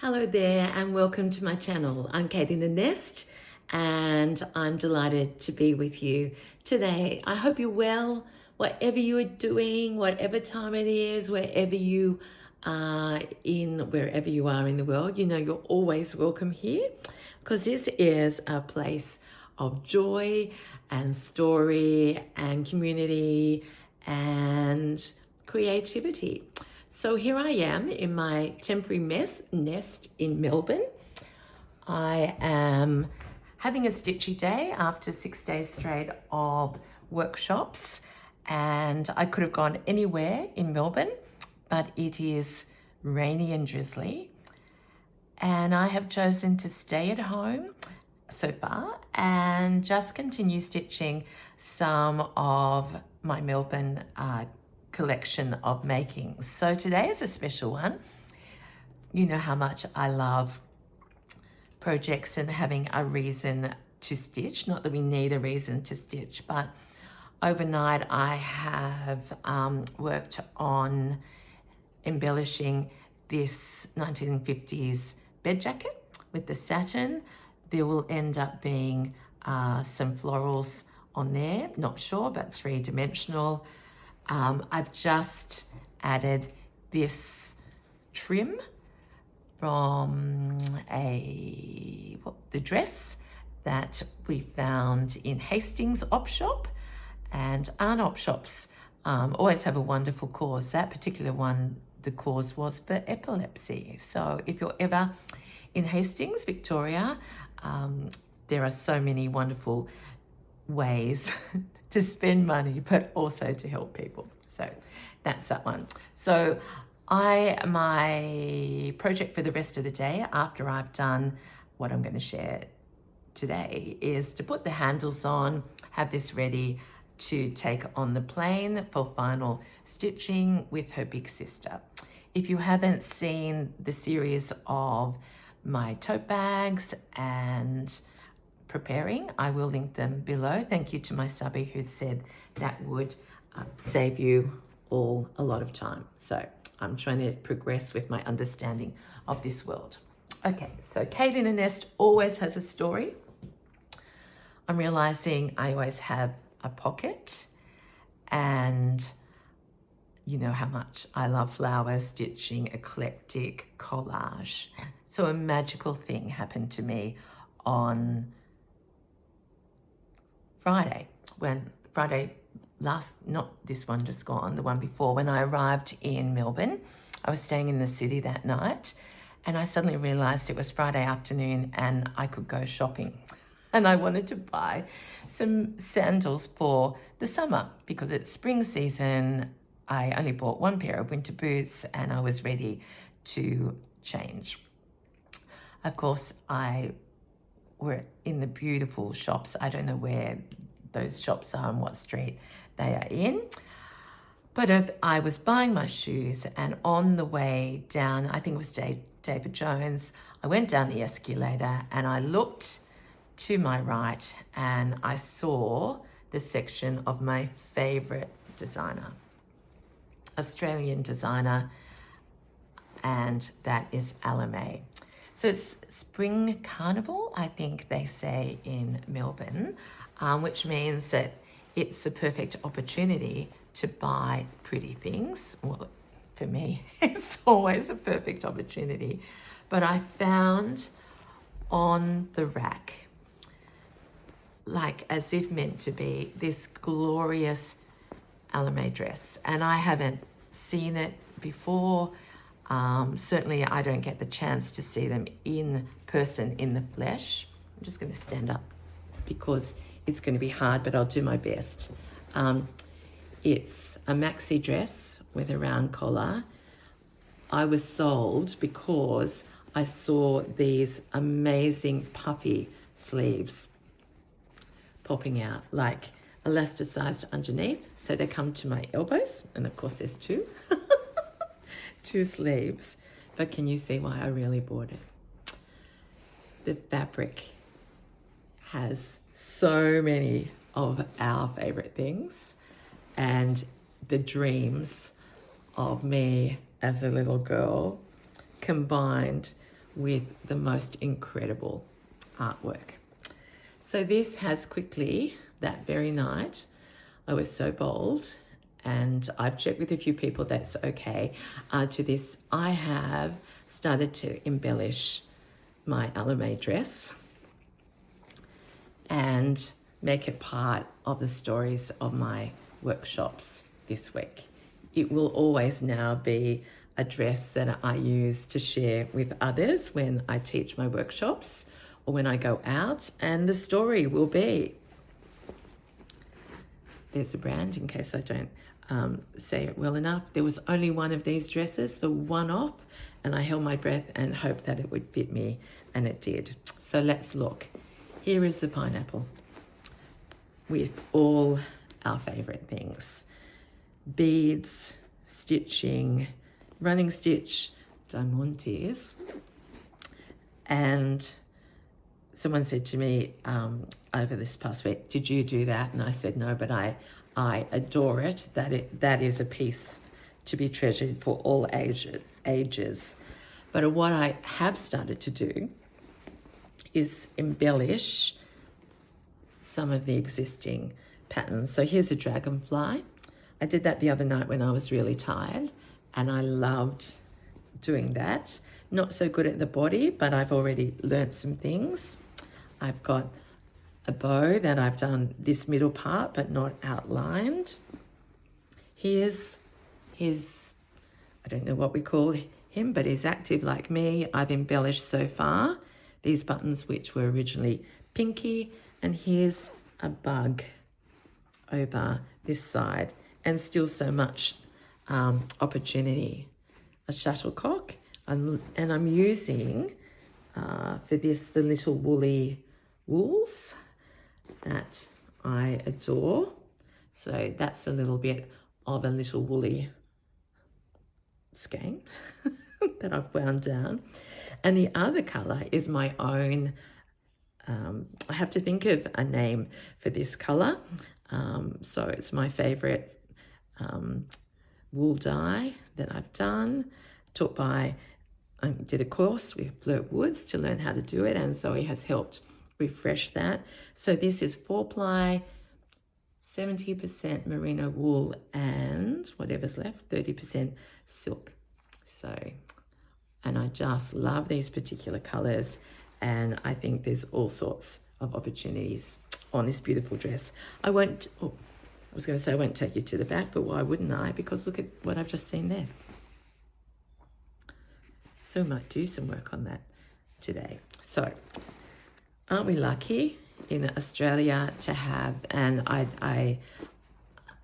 Hello there and welcome to my channel. I'm Kate in the Nest and I'm delighted to be with you today. I hope you're well, whatever you are doing, whatever time it is, wherever you are in the world, you know you're always welcome here because this is a place of joy and story and community and creativity. So here I am in my temporary nest in Melbourne. I am having a stitchy day after 6 days straight of workshops, and I could have gone anywhere in Melbourne, but it is rainy and drizzly, and I have chosen to stay at home so far and just continue stitching some of my Melbourne collection of makings. So today is a special one. You know how much I love projects and having a reason to stitch. Not that we need a reason to stitch, but overnight I have worked on embellishing this 1950s bed jacket with the satin. There will end up being some florals on there, not sure, but three-dimensional. I've just added this trim from the dress that we found in Hastings op shop, and our op shops always have a wonderful cause. That particular one, the cause was for epilepsy. So if you're ever in Hastings, Victoria, there are so many wonderful ways to spend money, but also to help people. So that's that one. So my project for the rest of the day, after I've done what I'm going to share today, is to put the handles on, have this ready to take on the plane for final stitching with her big sister. If you haven't seen the series of my tote bags and preparing, I will link them below. Thank you to my subby who said that would save you all a lot of time. So I'm trying to progress with my understanding of this world. Okay, so Kate in a Nest always has a story. I'm realizing I always have a pocket, and you know how much I love flowers, stitching, eclectic, collage. So a magical thing happened to me on Friday last, not this one just gone, the one before, when I arrived in Melbourne. I was staying in the city that night and I suddenly realized it was Friday afternoon and I could go shopping. And I wanted to buy some sandals for the summer because it's spring season. I only bought one pair of winter boots and I was ready to change. Of course, we're in the beautiful shops. I don't know where those shops are and what street they are in. But I was buying my shoes, and on the way down, I think it was David Jones, I went down the escalator and I looked to my right and I saw the section of my favorite designer, Australian designer, and that is Alame. So it's Spring Carnival, I think they say in Melbourne, which means that it's the perfect opportunity to buy pretty things. Well, for me, it's always a perfect opportunity. But I found on the rack, like as if meant to be, this glorious Alame dress. And I haven't seen it before. Certainly I don't get the chance to see them in person, in the flesh. I'm just going to stand up because it's going to be hard, but I'll do my best. It's a maxi dress with a round collar. I was sold because I saw these amazing puffy sleeves popping out, like elasticized underneath. So they come to my elbows, and of course there's two. Two sleeves. But can you see why I really bought it? The fabric has so many of our favorite things, and the dreams of me as a little girl combined with the most incredible artwork. So this has quickly, that very night, I was so bold, and I've checked with a few people that's okay. To this, I have started to embellish my Alame dress and make it part of the stories of my workshops this week. It will always now be a dress that I use to share with others when I teach my workshops or when I go out, and the story will be, there's a brand in case I don't say it well enough. There was only one of these dresses, the one off, and I held my breath and hoped that it would fit me, and it did. So let's look. Here is the pineapple with all our favorite things: beads, stitching, running stitch, diamantes. And someone said to me over this past week, did you do that? And I said no, but I adore it. That is a piece to be treasured for all ages. But what I have started to do is embellish some of the existing patterns. So here's a dragonfly. I did that the other night when I was really tired, and I loved doing that. Not so good at the body, but I've already learnt some things. I've got a bow that I've done this middle part but not outlined. Here's his, I don't know what we call him, but he's active like me. I've embellished so far these buttons, which were originally pinky, and here's a bug over this side, and still so much opportunity. A shuttlecock, and I'm using for this the little woolly wools that I adore. So that's a little bit of a little woolly skein that I've wound down. And the other colour is my own, I have to think of a name for this colour. So it's my favourite wool dye that I've done, taught by, I did a course with Flirt Woods to learn how to do it, and Zoe has helped refresh that. So this is 4-ply, 70% merino wool, and whatever's left, 30% silk. So, and I just love these particular colors, and I think there's all sorts of opportunities on this beautiful dress. I won't take you to the back, but why wouldn't I? Because look at what I've just seen there. So we might do some work on that today. So aren't we lucky in Australia to have, and I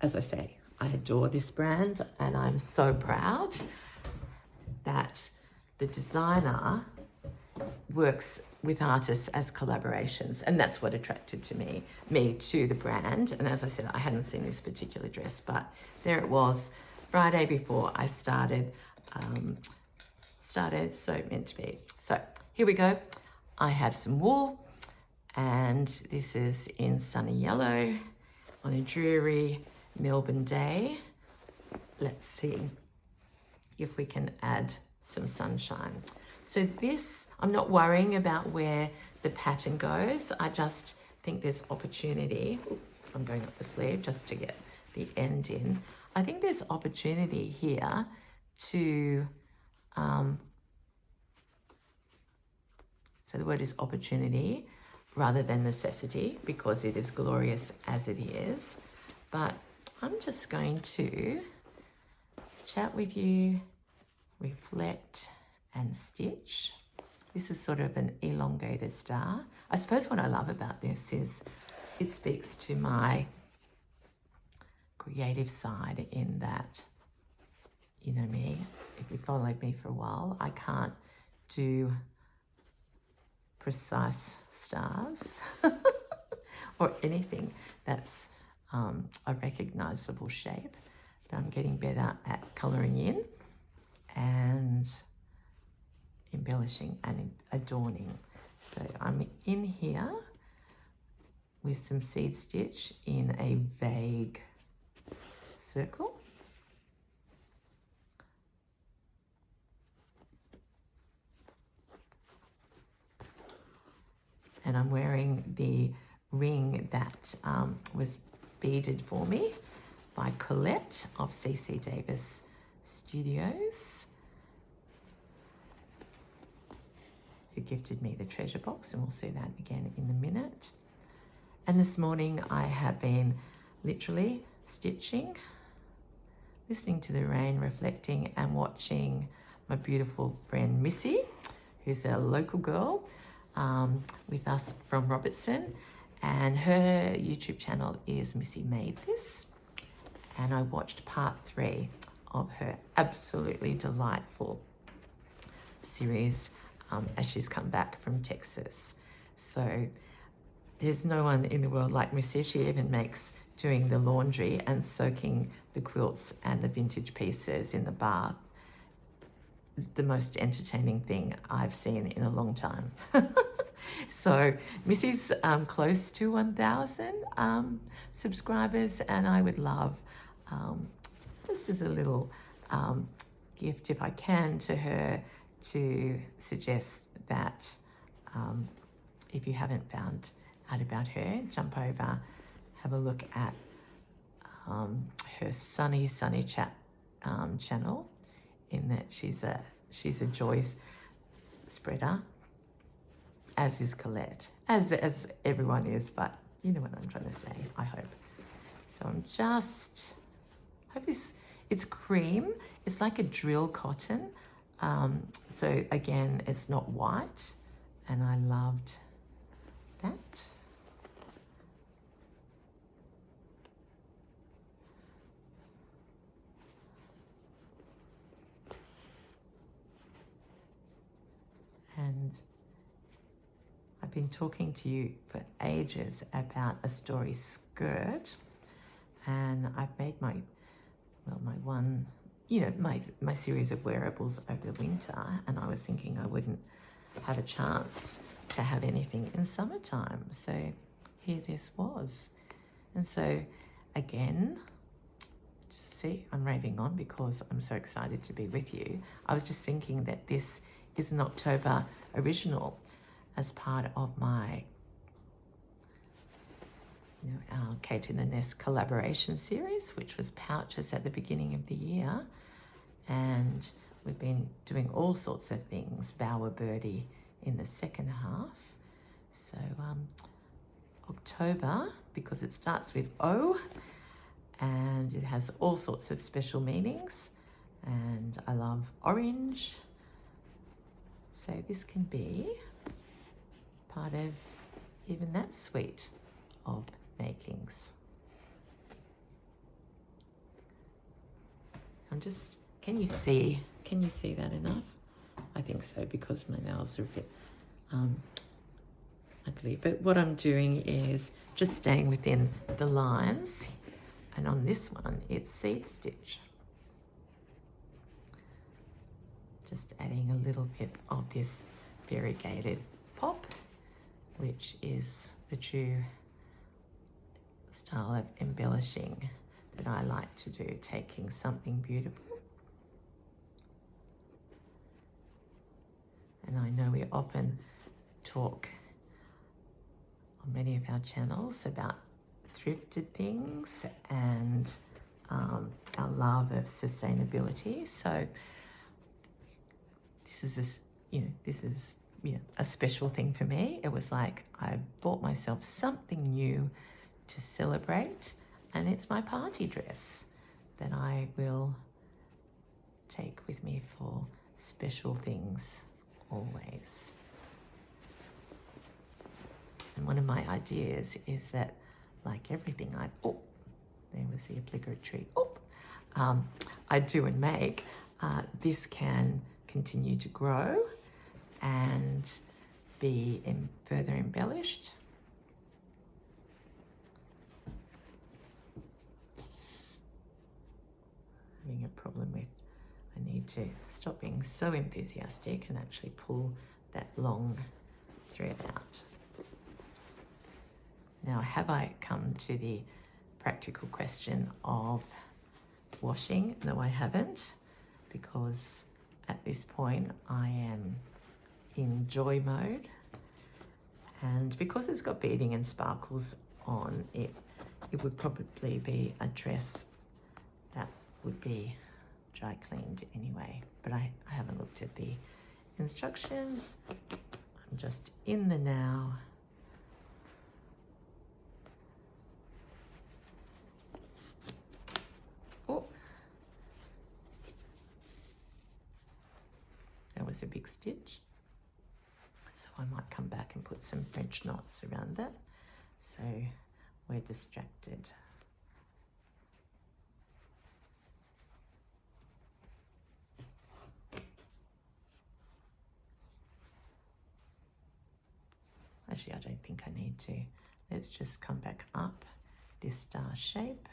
as I say, I adore this brand, and I'm so proud that the designer works with artists as collaborations, and that's what attracted me to the brand. And as I said, I hadn't seen this particular dress, but there it was, Friday before I started, so meant to be. So here we go. I have some wool, and this is in sunny yellow on a dreary Melbourne day. Let's see if we can add some sunshine. So this, I'm not worrying about where the pattern goes. I just think there's opportunity. I'm going up the sleeve just to get the end in. I think there's opportunity here to, so the word is opportunity rather than necessity, because it is glorious as it is. But I'm just going to chat with you, reflect, and stitch. This is sort of an elongated star. I suppose what I love about this is it speaks to my creative side, in that, you know me, if you followed me for a while, I can't do precise stars or anything that's a recognizable shape, but I'm getting better at coloring in and embellishing and adorning. So I'm in here with some seed stitch in a vague circle. and I'm wearing the ring that was beaded for me by Colette of CC Davis Studios, who gifted me the treasure box, and we'll see that again in a minute. And this morning I have been literally stitching, listening to the rain, reflecting, and watching my beautiful friend Missy, who's a local girl with us from Robertson, and her YouTube channel is Missy Made This. And I watched part 3 of her absolutely delightful series as she's come back from Texas. So there's no one in the world like Missy. She even makes doing the laundry and soaking the quilts and the vintage pieces in the bath the most entertaining thing I've seen in a long time. So Missy's close to 1,000 subscribers, and I would love, just as a little gift if I can to her, to suggest that if you haven't found out about her, jump over, have a look at her Sunny Chat channel, in that she's a joy spreader, as is Colette, as everyone is, but you know what I'm trying to say, I hope. So I'm just, hope this, it's cream, it's like a drill cotton. So again, it's not white, and I loved that. And I've been talking to you for ages about a story skirt, and I've made my one, you know, my series of wearables over the winter, and I was thinking I wouldn't have a chance to have anything in summertime. So here this was. And so again, just see, I'm raving on because I'm so excited to be with you. I was just thinking that this is an October original as part of my our Kate in the Nest collaboration series, which was pouches at the beginning of the year. And we've been doing all sorts of things, Bower Birdie in the second half. So October, because it starts with O, and it has all sorts of special meanings, and I love orange. So this can be part of even that suite of makings. I'm just, can you see that enough? I think so, because my nails are a bit ugly. But what I'm doing is just staying within the lines, and on this one it's seed stitch. Just adding a little bit of this variegated pop, which is the true style of embellishing that I like to do, taking something beautiful. And I know we often talk on many of our channels about thrifted things and our love of sustainability. So this is a special thing for me. It was like I bought myself something new to celebrate, and it's my party dress that I will take with me for special things always. And one of my ideas is that, like everything there was the obligatory I do and make, this can continue to grow and be further embellished. Having a problem with, I need to stop being so enthusiastic and actually pull that long thread out. Now, have I come to the practical question of washing? No, I haven't, because at this point I am in joy mode, And because it's got beading and sparkles on it, it would probably be a dress that would be dry cleaned anyway. But I haven't looked at the instructions. I'm just in the now. Oh, that was a big stitch. So I might come back and put some French knots around that. So we're distracted. Actually, I don't think I need to. Let's just come back up this star shape.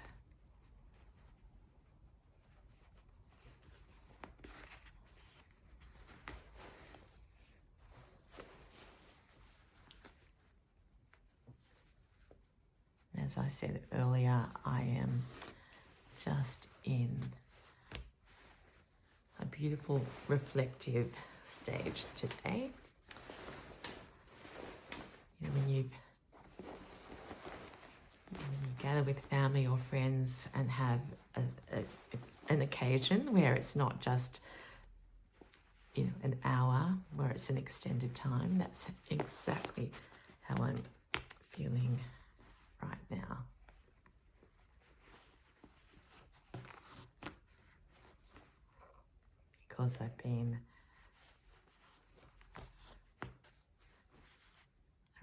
As I said earlier, I am just in a beautiful reflective stage today. You know, when you gather with family or friends and have an occasion where it's not just, you know, an hour, where it's an extended time, that's exactly how I'm feeling right now. Because I've been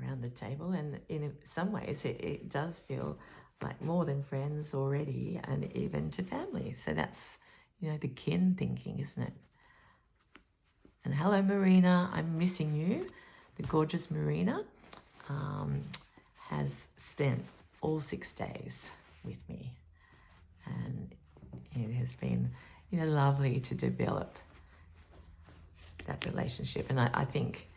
around the table, and in some ways it does feel like more than friends already, and even to family. So that's, you know, the kin thinking, isn't it? And hello Marina, I'm missing you. The gorgeous Marina has spent all 6 days with me, and it has been, you know, lovely to develop that relationship. And I think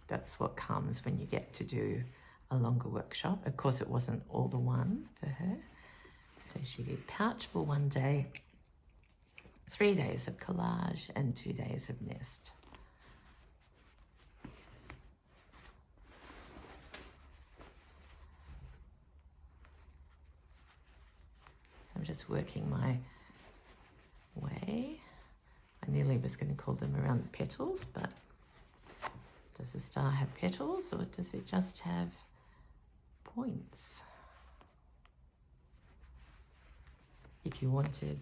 that's what comes when you get to do a longer workshop. Of course, it wasn't all the one for her. So she did pouch for 1 day, 3 days of collage, and 2 days of nest. So I'm just working my way. I nearly was going to call them around the petals, but does the star have petals, or does it just have points? If you wanted,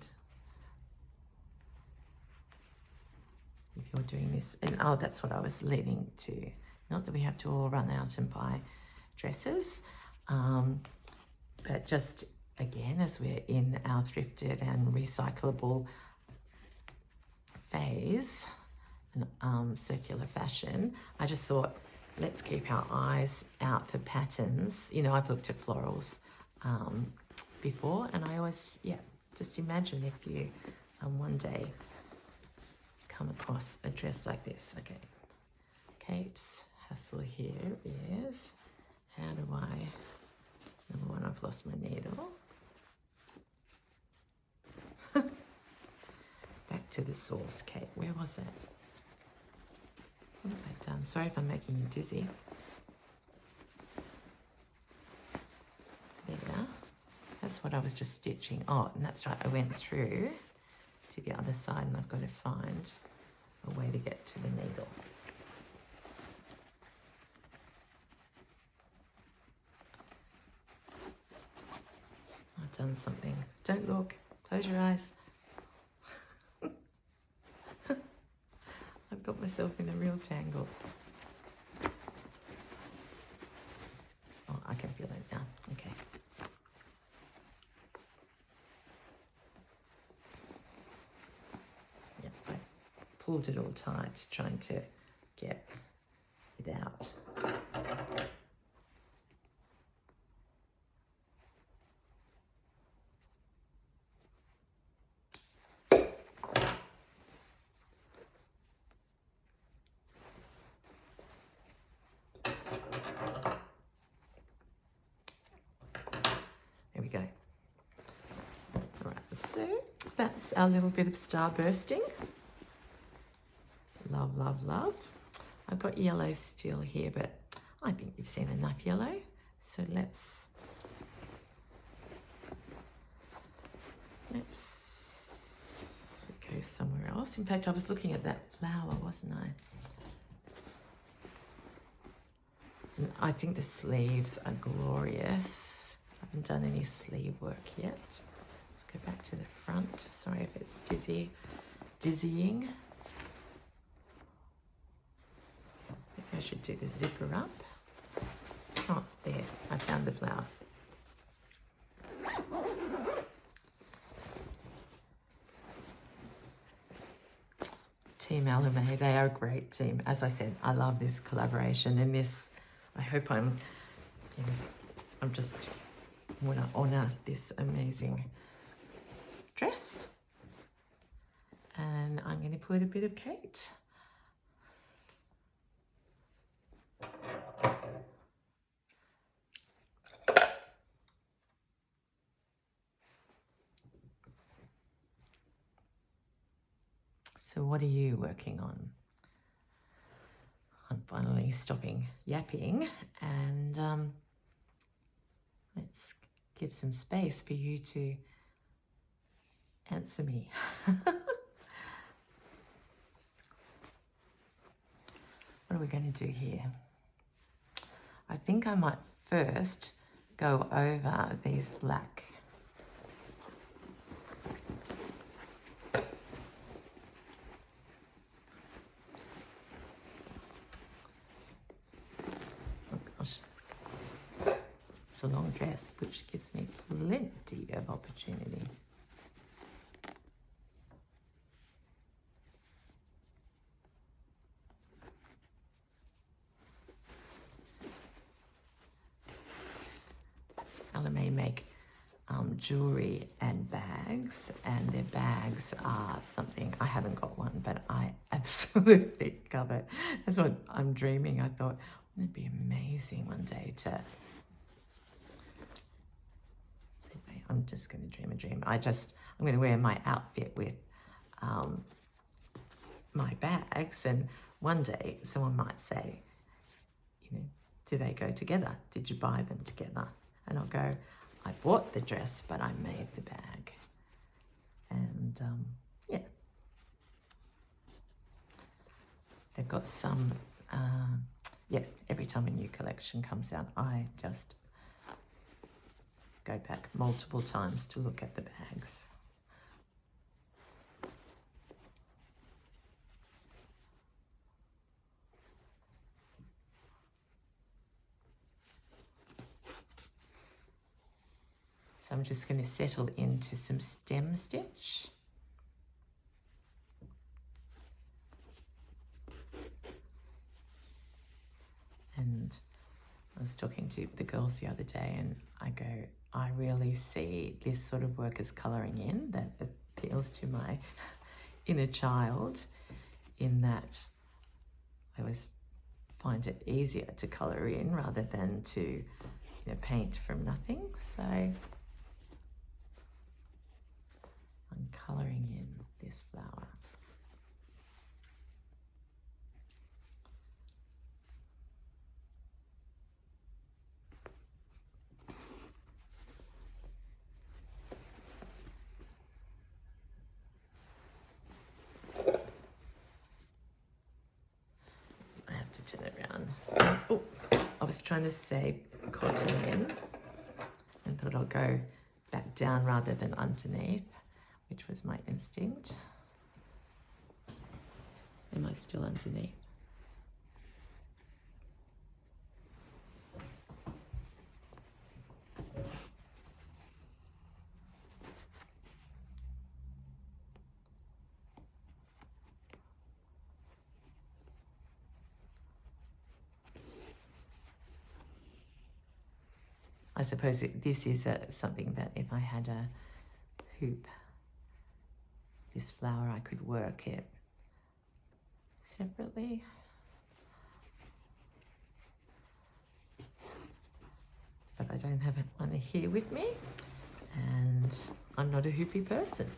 if you're doing this, and oh, that's what I was leading to. Not that we have to all run out and buy dresses, but just again, as we're in our thrifted and recyclable phase, and circular fashion, I just thought, let's keep our eyes out for patterns. You know, I've looked at florals before, and I always, just imagine if you one day come across a dress like this. Okay, Kate's hassle here is, how do I, number one, I've lost my needle. Back to the source, Kate. Where was that? What have I done? Sorry if I'm making you dizzy. There. That's what I was just stitching. Oh, and that's right. I went through to the other side, and I've got to find a way to get to the needle. I've done something. Don't look. Close your eyes. I've got myself in a real tangle. Oh, I can feel it now. Okay. Yep, I pulled it all tight, trying to get it out. There we go. All right, so that's our little bit of star bursting. Love, love, love. I've got yellow still here, but I think you've seen enough yellow. So let's go somewhere else. In fact, I was looking at that flower, wasn't I? And I think the sleeves are glorious. I haven't done any sleeve work yet. Let's go back to the front. Sorry if it's dizzying. I think I should do the zipper up. Oh, there, I found the flower. Team Alame, they are a great team. As I said, I love this collaboration, and this, I hope I'm just want to honor this amazing dress. And I'm going to put a bit of Kate. So what are you working on? I'm finally stopping yapping, and let's give some space for you to answer me. What are we going to do here? I think I might first go over these black. Oh gosh. It's a long dress, which gives me plenty of opportunity. Alame make jewelry and bags, and their bags are something, I haven't got one, but I absolutely love it. That's what I'm dreaming. I thought, wouldn't it be amazing one day to, anyway, I'm just going to dream a dream. I'm going to wear my outfit with my bags, and one day someone might say, you know, do they go together? Did you buy them together? And I'll go, I bought the dress, but I made the bag. And yeah, they've got some, yeah, every time a new collection comes out, I just go back multiple times to look at the bags. So I'm just going to settle into some stem stitch. And I was talking to the girls the other day, and I go, I really see this sort of work as colouring in, that appeals to my inner child, in that I always find it easier to colour in rather than to paint from nothing. So I'm colouring in this flower. I have to turn it around. So, oh, I was trying to save cotton in and thought I'll go back down rather than underneath, which was my instinct. Am I still underneath? I suppose this is something that if I had a hoop, this flower, I could work it separately. But I don't have one here with me, and I'm not a hoopy person.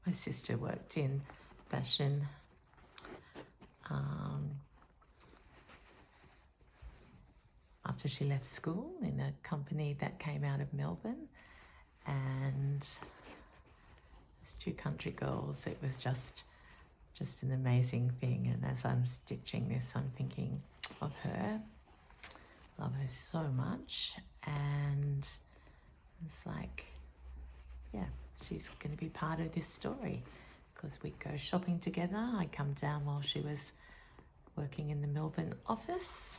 My sister worked in fashion after she left school in a company that came out of Melbourne, and as two country girls, it was just an amazing thing. And as I'm stitching this, I'm thinking of her. Love her so much, and it's like, yeah, she's going to be part of this story because we go shopping together. I come down while she was working in the Melbourne office.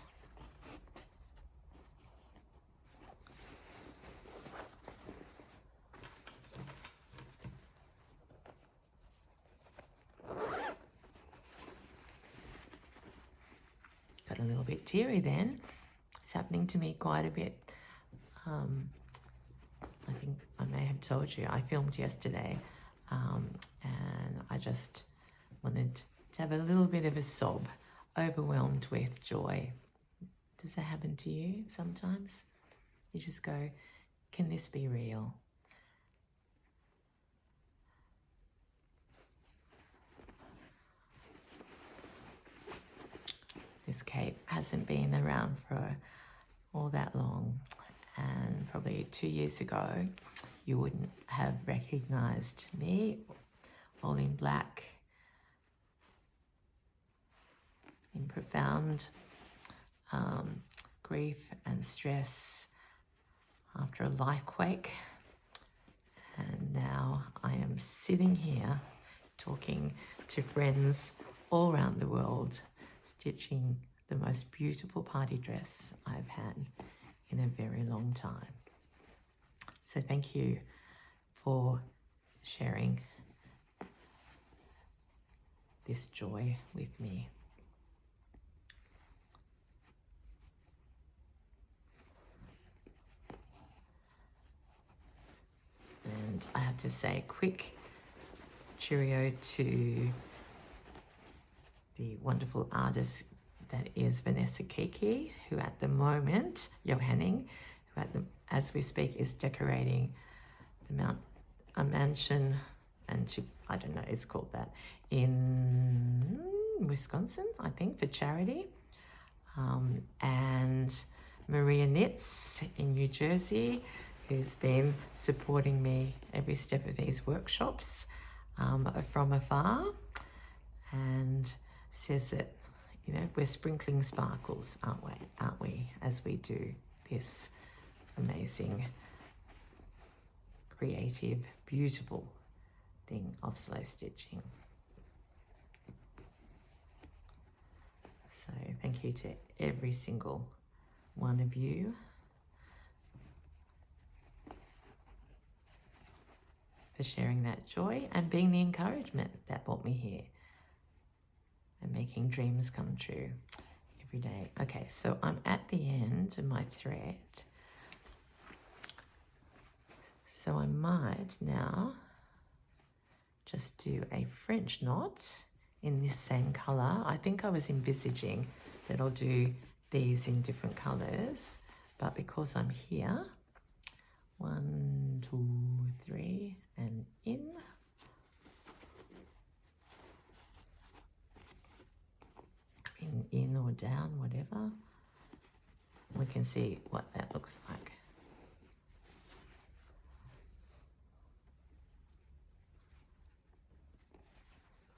Got a little bit teary then. It's happening to me quite a bit. I think I may have told you I filmed yesterday, and I just wanted to have a little bit of a sob, overwhelmed with joy. Does that happen to you sometimes? You just go, can this be real? This cape hasn't been around for all that long, and probably 2 years ago you wouldn't have recognized me, all in black, in profound grief and stress after a life quake. And now I am sitting here talking to friends all around the world, stitching the most beautiful party dress I've had in a very long time. So thank you for sharing this joy with me. And I have to say a quick cheerio to the wonderful artist that is Vanessa Kiki, who at the moment, Johanning, who as we speak is decorating a mansion, and I don't know, it's called that, in Wisconsin, I think, for charity. And Maria Knits in New Jersey, who's been supporting me every step of these workshops from afar, and says that, you know, we're sprinkling sparkles, aren't we, as we do this amazing, creative, beautiful thing of slow stitching. So thank you to every single one of you. For sharing that joy and being the encouragement that brought me here and making dreams come true every day. Okay, so I'm at the end of my thread. So I might now just do a French knot in this same color. I think I was envisaging that I'll do these in different colors, but because I'm here, 1, 2, 3, and in. In or down, whatever. We can see what that looks like.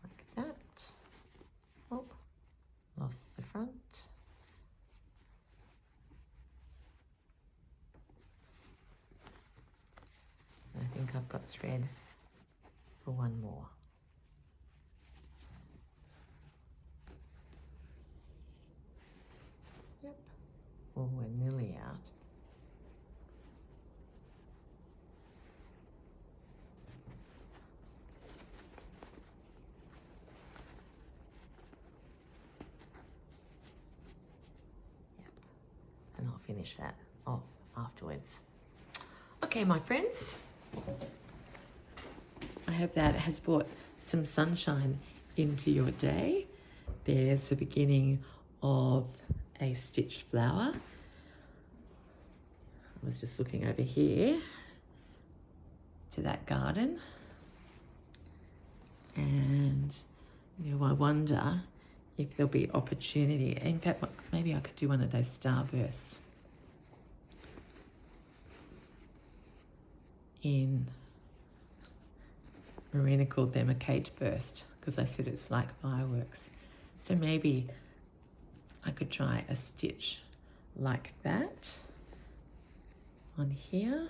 Like that. Oh, lost the front. I think I've got thread for one more. Yep. Well, we're nearly out. Yep. And I'll finish that off afterwards. Okay, my friends. I hope that has brought some sunshine into your day. There's the beginning of a stitched flower. I was just looking over here to that garden. And I wonder if there'll be opportunity. In fact, maybe I could do one of those starbursts in Marina called them a cage burst because I said it's like fireworks. So maybe I could try a stitch like that on here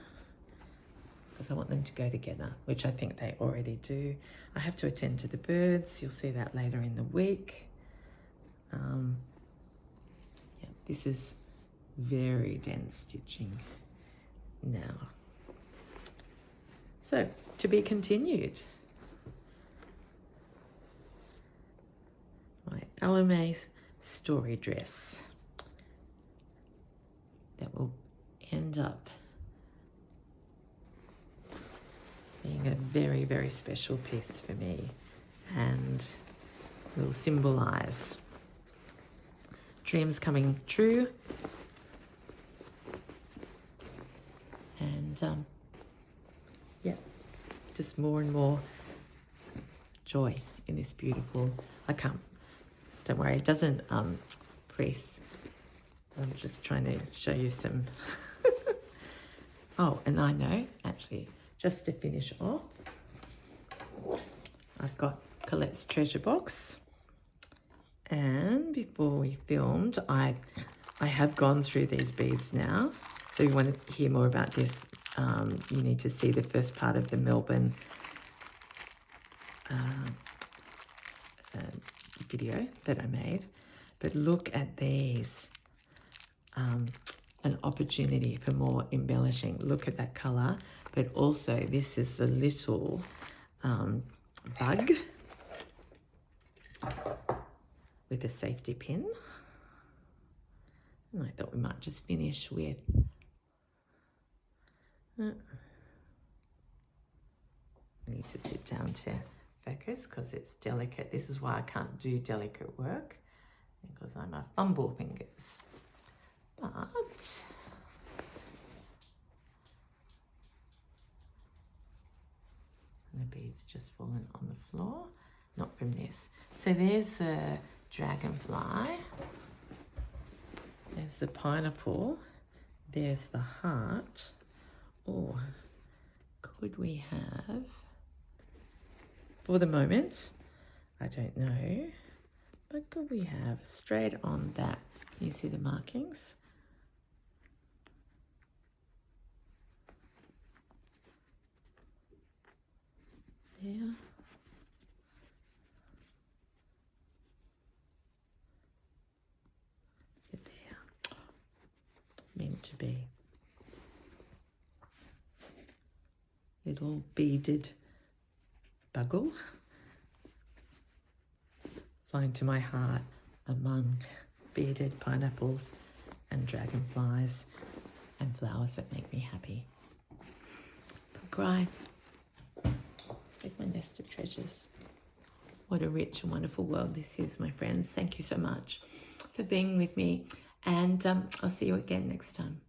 because I want them to go together, which I think they already do. I have to attend to the birds. You'll see that later in the week. Yeah, this is very dense stitching now. So, to be continued. My Alame story dress that will end up being a very, very special piece for me and will symbolize dreams coming true and yeah, just more and more joy in this beautiful, don't worry, it doesn't crease. I'm just trying to show you some oh, and I know actually, just to finish off, I've got Colette's treasure box, and before we filmed I have gone through these beads now. So if you want to hear more about this, you need to see the first part of the Melbourne video that I made. But look at these, an opportunity for more embellishing. Look at that colour, but also this is the little bug with a safety pin. And I thought we might just finish with I need to sit down to focus because it's delicate. This is why I can't do delicate work, because I'm a fumble fingers. But the bead's just fallen on the floor, not from this. So there's the dragonfly, there's the pineapple, there's the heart. Oh, could we have, for the moment, I don't know, but could we have straight on that? Can you see the markings? There. There. Meant to be. Little beaded bugle flying to my heart among beaded pineapples and dragonflies and flowers that make me happy. Cry with my nest of treasures. What a rich and wonderful world this is, my friends. Thank you so much for being with me, and I'll see you again next time.